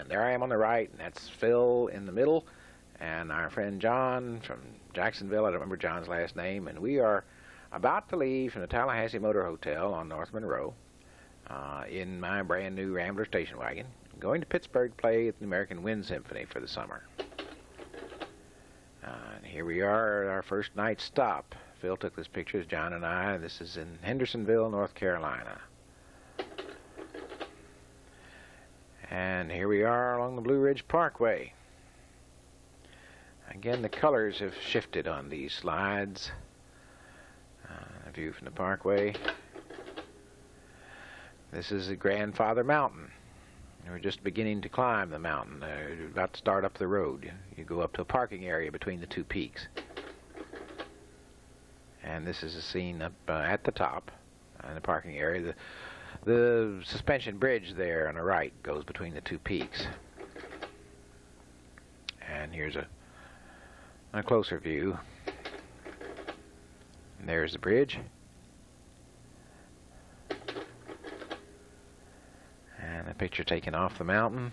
there I am on the right, and that's Phil in the middle, and our friend John from Jacksonville. I don't remember John's last name, and we are about to leave from the Tallahassee Motor Hotel on North Monroe in my brand new Rambler station wagon, going to Pittsburgh to play at the American Wind Symphony for the summer. And here we are at our first night stop. Phil took this picture, John and I. This is in Hendersonville, North Carolina. And here we are along the Blue Ridge Parkway. Again, the colors have shifted on these slides. A view from the parkway. This is the Grandfather Mountain. We're just beginning to climb the mountain. We're about to start up the road. You go up to a parking area between the two peaks. And this is a scene up at the top in the parking area. The suspension bridge there on the right goes between the two peaks. And here's a closer view. And there's the bridge. And a picture taken off the mountain.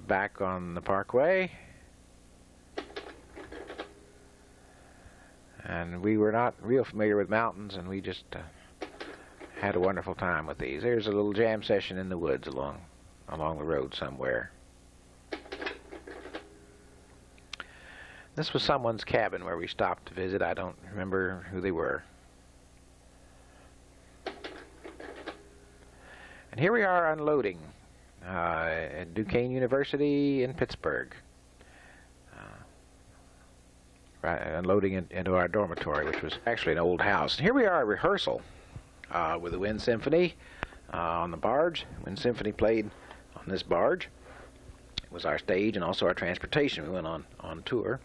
Back on the parkway. And we were not real familiar with mountains, and we just had a wonderful time with these. There's a little jam session in the woods along the road somewhere. This was someone's cabin where we stopped to visit. I don't remember who they were. And here we are unloading at Duquesne University in Pittsburgh. Unloading into our dormitory, which was actually an old house. And here we are at rehearsal with the Wind Symphony on the barge. Wind Symphony played on this barge. It was our stage and also our transportation. We went on tour.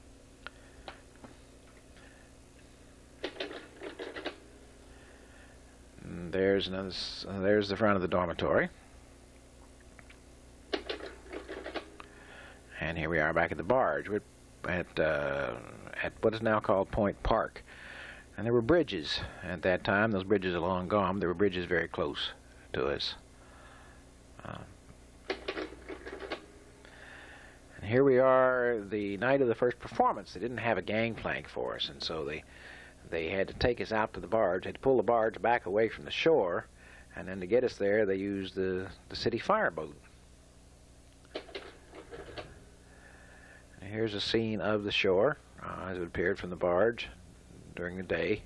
And there's the front of the dormitory. And here we are back at the barge. We're at what is now called Point Park. And there were bridges at that time. Those bridges are long gone. There were bridges very close to us. And here we are the night of the first performance. They didn't have a gangplank for us, and so they had to take us out to the barge. They had to pull the barge back away from the shore, and then to get us there they used the city fireboat. And here's a scene of the shore as it appeared from the barge during the day.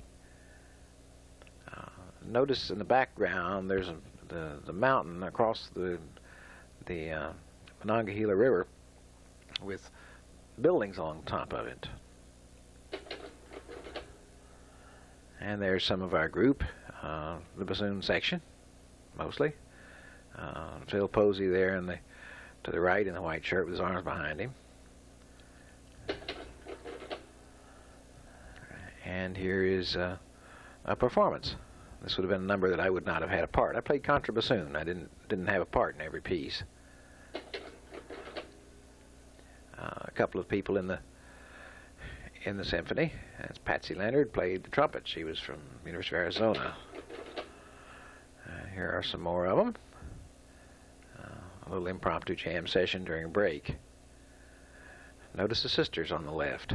Notice in the background there's the mountain across the Monongahela River with buildings along top of it. And there's some of our group, the bassoon section, mostly. Phil Posey there to the right in the white shirt with his arms behind him. And here is a performance. This would have been a number that I would not have had a part. I played contrabassoon. I didn't have a part in every piece. A couple of people in the symphony. That's Patsy Leonard, played the trumpet. She was from University of Arizona. Here are some more of them. A little impromptu jam session during a break. Notice the sisters on the left.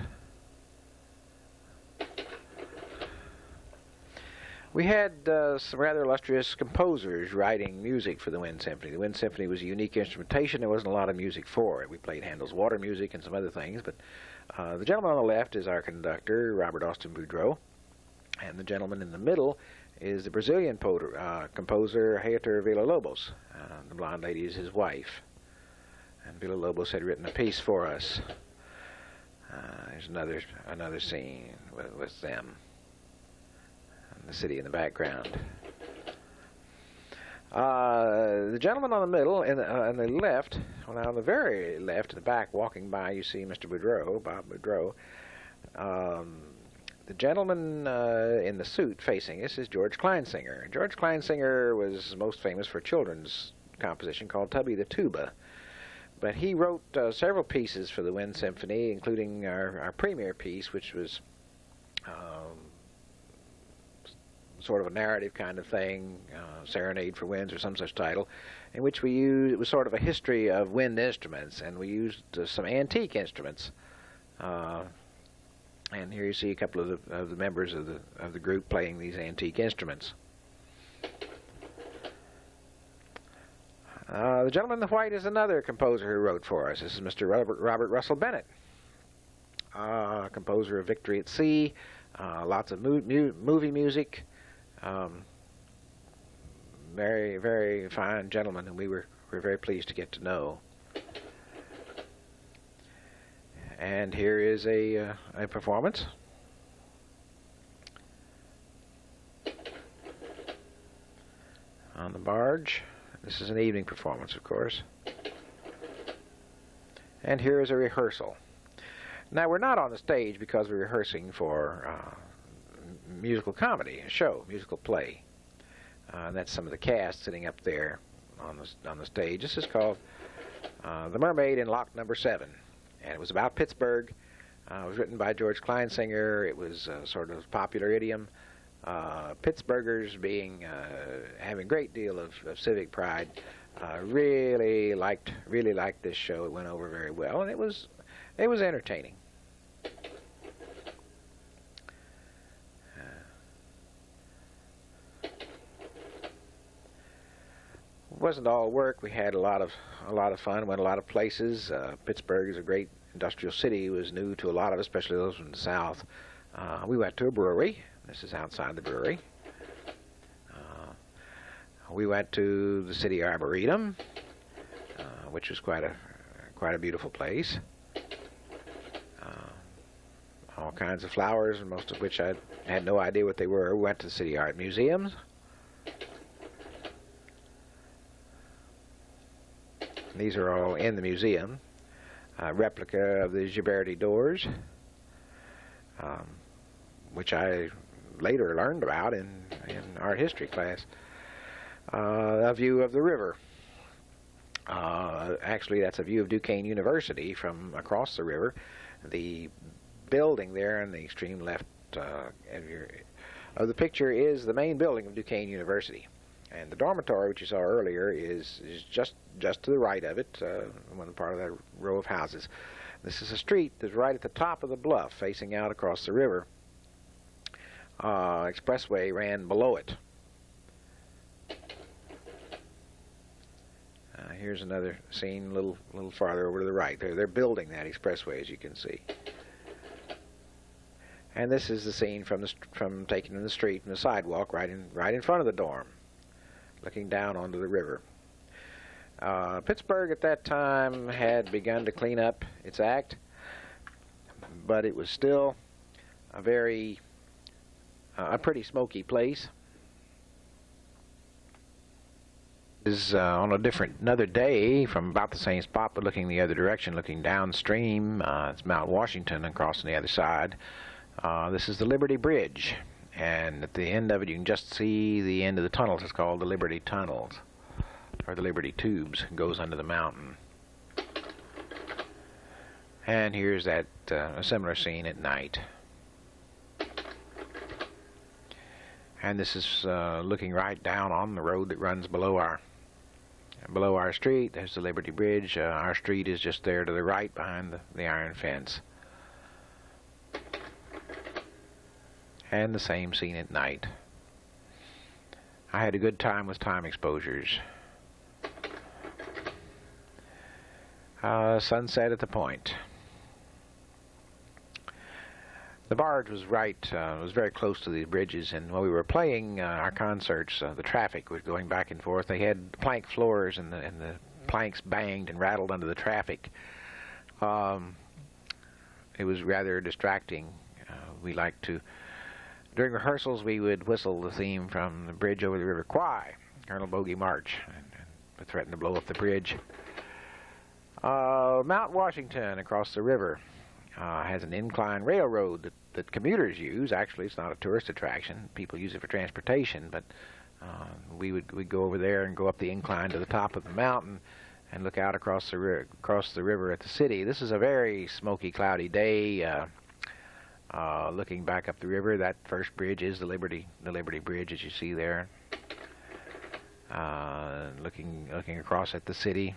We had some rather illustrious composers writing music for the Wind Symphony. The Wind Symphony was a unique instrumentation. There wasn't a lot of music for it. We played Handel's Water Music and some other things, but the gentleman on the left is our conductor, Robert Austin Boudreau, and the gentleman in the middle is the Brazilian composer, Heitor Villa-Lobos. The blonde lady is his wife, and Villa-Lobos had written a piece for us. There's another scene with them. The city in the background. The gentleman on the middle and the left, well, on the very left, in the back, walking by, you see Mr. Boudreau, Bob Boudreau. The gentleman in the suit facing us is George Kleinsinger. George Kleinsinger was most famous for a children's composition called Tubby the Tuba. But he wrote several pieces for the Wind Symphony, including our premiere piece, which was sort of a narrative kind of thing, Serenade for Winds or some such title, in which we used, it was sort of a history of wind instruments, and we used some antique instruments. And here you see a couple of the members of the group playing these antique instruments. The gentleman in the white is another composer who wrote for us. This is Mr. Robert Russell Bennett, composer of Victory at Sea, lots of movie music. Very, very fine gentleman whom we were very pleased to get to know. And here is a performance. On the barge. This is an evening performance, of course. And here is a rehearsal. Now, we're not on the stage because we're rehearsing for musical comedy, a show, musical play. And that's some of the cast sitting up there on the stage. This is called The Mermaid in Lock Number 7. And it was about Pittsburgh. It was written by George Kleinsinger. It was sort of popular idiom. Pittsburghers having a great deal of civic pride, really liked this show. It went over very well, and it was entertaining. It wasn't all work. We had a lot of fun. Went a lot of places. Pittsburgh is a great industrial city. It was new to a lot of, especially those from the South. We went to a brewery. This is outside the brewery. We went to the City Arboretum, which was quite a beautiful place. All kinds of flowers, and most of which I had no idea what they were. We went to the City Art Museums. These are all in the museum. A replica of the Ghiberti doors, which I later learned about in art history class. A view of the river. Actually, that's a view of Duquesne University from across the river. The building there in the extreme left of the picture is the main building of Duquesne University. And the dormitory, which you saw earlier, is just to the right of it, one part of that row of houses. This is a street that's right at the top of the bluff, facing out across the river. Expressway ran below it. Here's another scene, a little farther over to the right. They're building that expressway, as you can see. And this is the scene from taken in the street, from the sidewalk, right in front of the dorm, looking down onto the river. Pittsburgh at that time had begun to clean up its act, but it was still a pretty smoky place. Is on another day from about the same spot, but looking the other direction, looking downstream. It's Mount Washington and crossing the other side. This is the Liberty Bridge, and at the end of it you can just see the end of the tunnels. It's called the Liberty Tunnels, or the Liberty Tubes. It goes under the mountain. And here's that a similar scene at night. And this is looking right down on the road that runs below our street. There's the Liberty Bridge. Our street is just there to the right behind the iron fence. And the same scene at night. I had a good time with time exposures. Sunset at the point. The barge was was very close to these bridges, and while we were playing our concerts, the traffic was going back and forth. They had plank floors, and the planks banged and rattled under the traffic. It was rather distracting. We liked to, during rehearsals, we would whistle the theme from the Bridge Over the River Kwai, Colonel Bogey March, and threaten to blow up the bridge. Mount Washington across the river has an incline railroad that commuters use. Actually, it's not a tourist attraction. People use it for transportation, but we'd go over there and go up the incline to the top of the mountain and look out across the river at the city. This is a very smoky, cloudy day. looking back up the river. That first bridge is the Liberty Bridge, as you see there. Looking across at the city,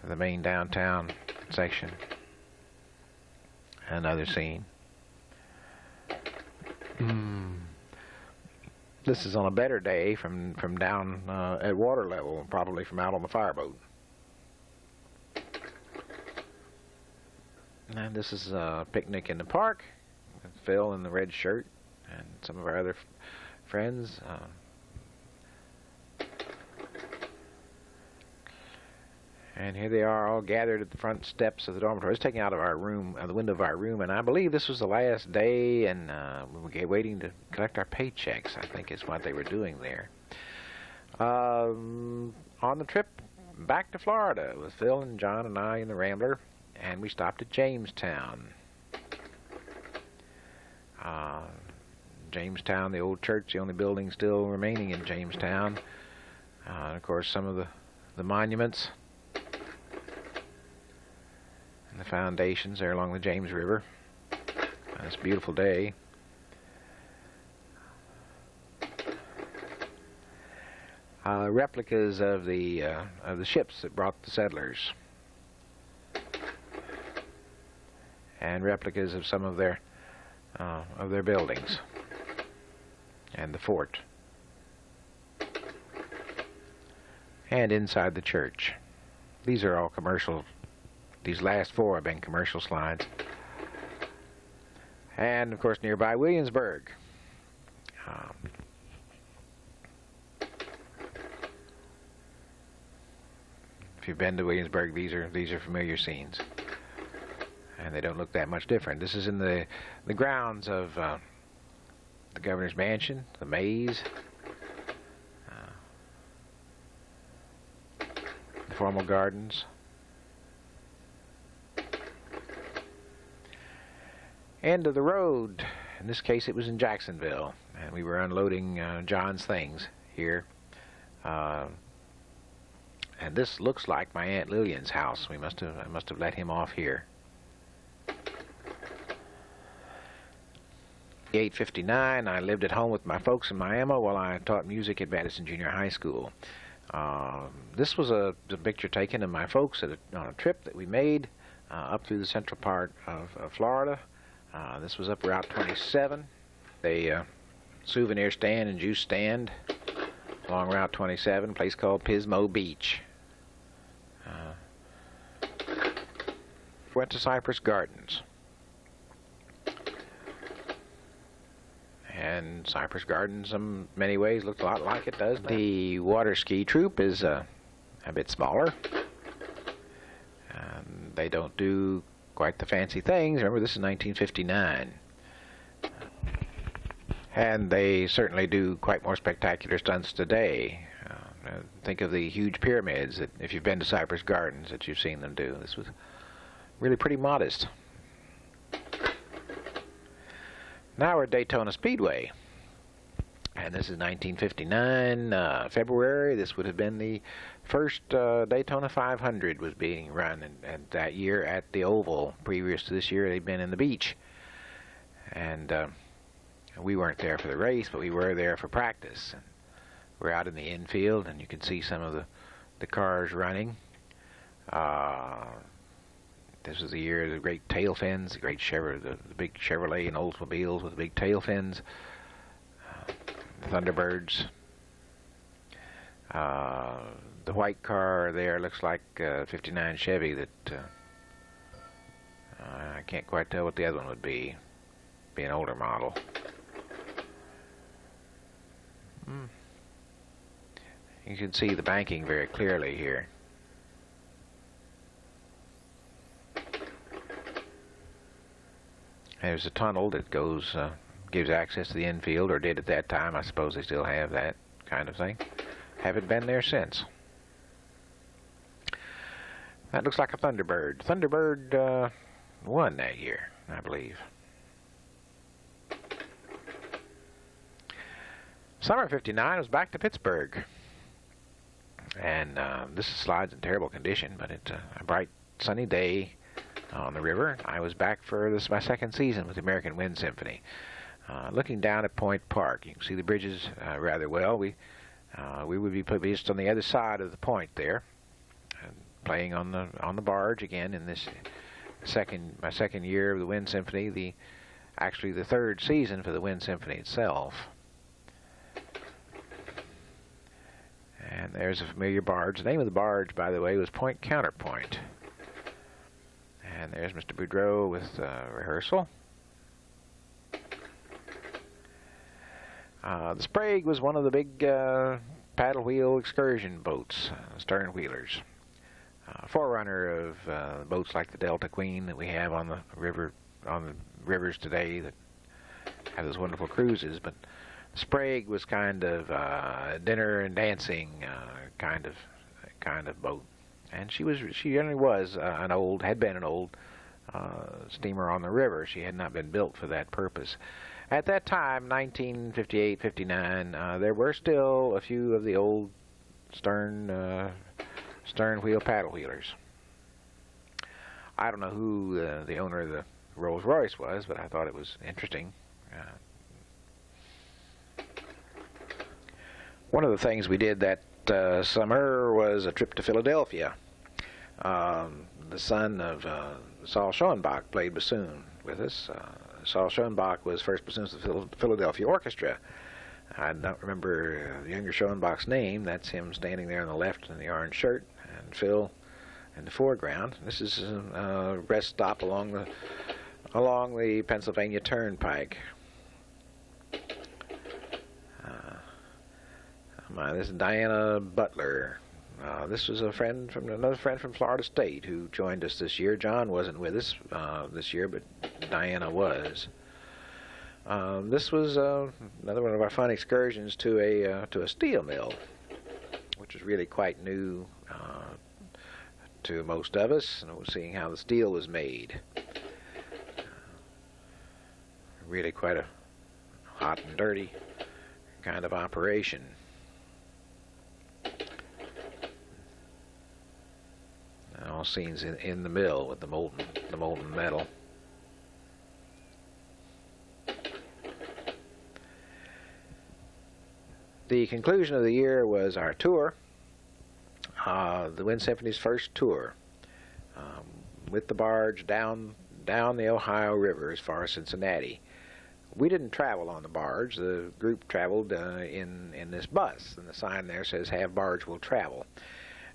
the main downtown section. Another scene. This is on a better day from down at water level, probably from out on the fireboat. And this is a picnic in the park with Phil in the red shirt and some of our other friends. And here they are, all gathered at the front steps of the dormitory. It's taken out of our room, the window of our room, and I believe this was the last day, and we were waiting to collect our paychecks, I think is what they were doing there. On the trip back to Florida with Phil and John and I in the Rambler, and we stopped at Jamestown. Jamestown, the old church, the only building still remaining in Jamestown. And of course, some of the monuments and the foundations there along the James River. It's a beautiful day. Replicas of the ships that brought the settlers, and replicas of some of their buildings and the fort, and inside the church. These are all commercial. These last four have been commercial slides. And of course nearby Williamsburg. If you've been to Williamsburg, these are familiar scenes, and they don't look that much different. This is in the grounds of the governor's mansion, the maze, the formal gardens. End of the road. In this case, it was in Jacksonville, and we were unloading John's things here. And this looks like my Aunt Lillian's house. I must have let him off here. 8:59. I lived at home with my folks in Miami while I taught music at Madison Junior High School. This was a picture taken of my folks on a trip that we made up through the central part of Florida. This was up Route 27, a souvenir stand and juice stand along Route 27, a place called Pismo Beach. Went to Cypress Gardens. And Cypress Gardens, in many ways, looked a lot like it does now. The water ski troop is a bit smaller. They don't do quite the fancy things. Remember, this is 1959. And they certainly do quite more spectacular stunts today. Think of the huge pyramids that, if you've been to Cypress Gardens, that you've seen them do. This was really pretty modest. Now we're at Daytona Speedway. And this is 1959, February. This would have been the first Daytona 500 was being run, and that year at the Oval. Previous to this year, they'd been in the beach. And we weren't there for the race, but we were there for practice. And we're out in the infield, and you can see some of the cars running. This was the year of the great tail fins, the great the big Chevrolet and Oldsmobiles with the big tail fins. Thunderbirds. The white car there looks like a 59 Chevy that I can't quite tell what the other one would be. Be an older model. You can see the banking very clearly here. There's a tunnel that goes gives access to the infield, or did at that time. I suppose they still have that kind of thing. Haven't been there since. That looks like a Thunderbird. Thunderbird won that year, I believe. Summer '59 was back to Pittsburgh. And this slide's in terrible condition, but it's a bright, sunny day on the river. I was back for my second season with the American Wind Symphony. Looking down at Point Park, you can see the bridges rather well. We would be just on the other side of the point there, and playing on the barge again in this my second year of the Wind Symphony. Actually the third season for the Wind Symphony itself. And there's a familiar barge. The name of the barge, by the way, was Point Counterpoint. And there's Mr. Boudreau with rehearsal. The Sprague was one of the big paddle wheel excursion boats, stern wheelers. Forerunner of boats like the Delta Queen that we have on the rivers today that have those wonderful cruises. But the Sprague was kind of dinner and dancing kind of boat, and she generally was had been an old steamer on the river. She had not been built for that purpose. At that time, 1958, 59, there were still a few of the old stern wheel paddle wheelers. I don't know who the owner of the Rolls Royce was, but I thought it was interesting. One of the things we did that summer was a trip to Philadelphia. The son of Saul Schoenbach played bassoon with us. Saul Schoenbach was first bassoonist of the Philadelphia Orchestra. I don't remember the younger Schoenbach's name. That's him standing there on the left in the orange shirt, and Phil in the foreground. This is a rest stop along the Pennsylvania Turnpike. This is Diana Butler. This was another friend from Florida State who joined us this year. John wasn't with us this year, but Diana was. This was another one of our fun excursions to a steel mill, which was really quite new to most of us, and seeing how the steel was made. Really quite a hot and dirty kind of operation. All scenes in the mill with the molten metal. The conclusion of the year was our tour, the Wind Symphony's first tour, with the barge down the Ohio River as far as Cincinnati. We didn't travel on the barge. The group traveled in this bus, and the sign there says, "Have barge will travel."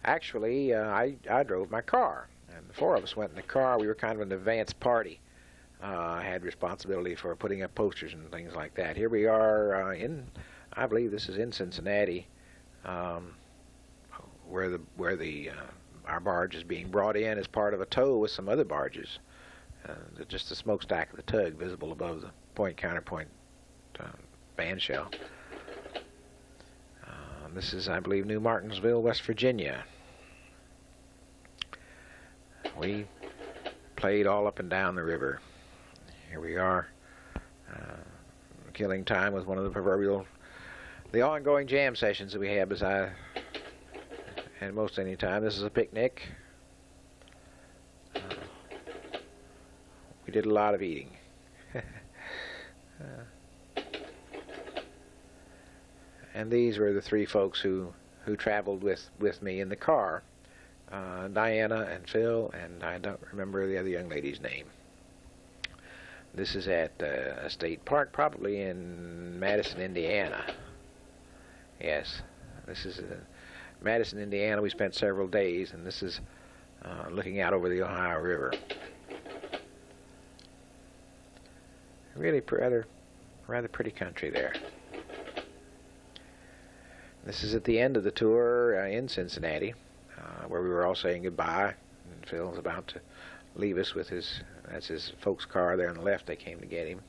Actually, I drove my car, and the four of us went in the car. We were kind of an advance party. I had responsibility for putting up posters and things like that. Here we are I believe this is in Cincinnati, where our barge is being brought in as part of a tow with some other barges. Just the smokestack of the tug visible above the point counterpoint band shell. This is, I believe, New Martinsville, West Virginia. We played all up and down the river. Here we are, killing time with one of the ongoing jam sessions that we have, and most any time. This is a picnic. We did a lot of eating. And these were the three folks who traveled with me in the car. Diana and Phil, and I don't remember the other young lady's name. This is at a state park, probably in Madison, Indiana. Yes, this is Madison, Indiana. We spent several days, and this is looking out over the Ohio River. Really rather pretty country there. This is at the end of the tour in Cincinnati, where we were all saying goodbye, and Phil's about to leave us with his folks' car there on the left. They came to get him.